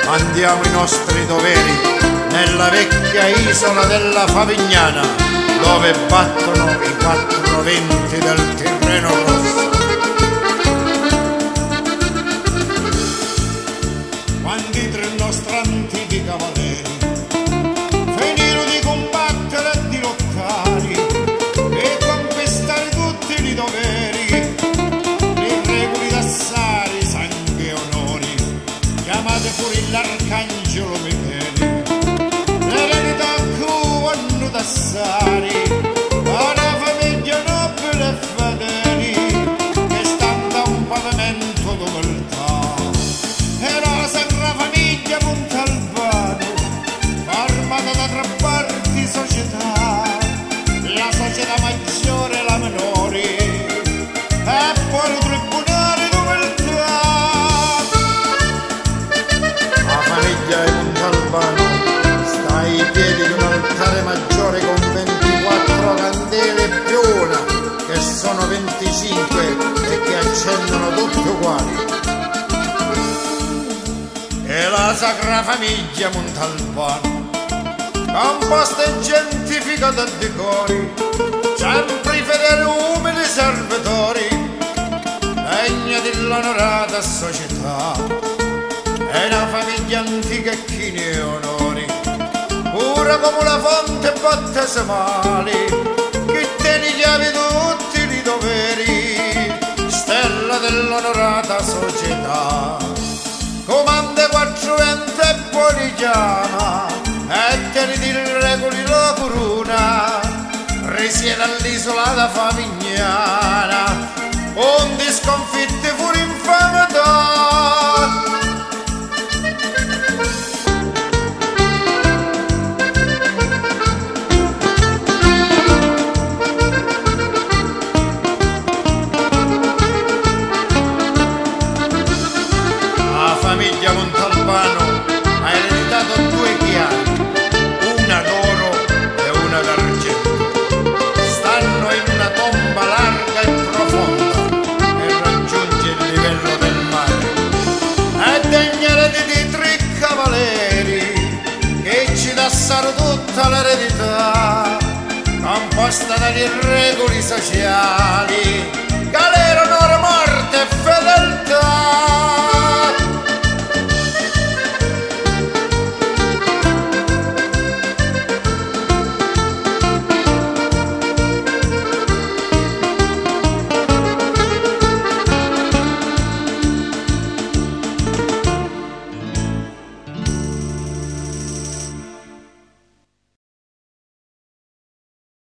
mandiamo i nostri doveri nella vecchia isola della Favignana, dove battono i quattro venti del Tirreno Rosso. Quando tre nostri antichi cavalieri finirono di combattere e di lottare e conquistare tutti i doveri, le regole d'assari, sangue e onori, chiamate fuori l'arcangelo Michele, l'eredità a cui hanno d'assari, una famiglia nobile e fedeli, che standa a un pavimento d'umiltà. Era la Sacra Famiglia Montalbano, formata da tre parti società, la società maggiore e la minore, e poi il tribunale d'umiltà. La famiglia Montalbano sta ai piedi di un altare maggiore con 24 candele più una, che sono 25 e che accendono tutti uguali. E la Sacra Famiglia Montalbano, composta e gentificata a decori, sempre fedeli umili servitori, degna dell'onorata società. È una famiglia antica e chini e onori, pura come la fonte battesimale, che tiene chiave tutti i doveri, stella dell'onorata società. Comanda quattro venti e poi li chiama, e tieni di regoli la corona, risiede all'isola da Favignana, onde sconfitte fuori infamità. La famiglia Montalbano ha ereditato due chiavi, una d'oro e una d'argento. Stanno in una tomba larga e profonda che raggiunge il livello del mare. È degna di tre cavalieri che ci dassero tutta l'eredità, composta dagli regoli sociali, galera, onore, morte e fedeltà.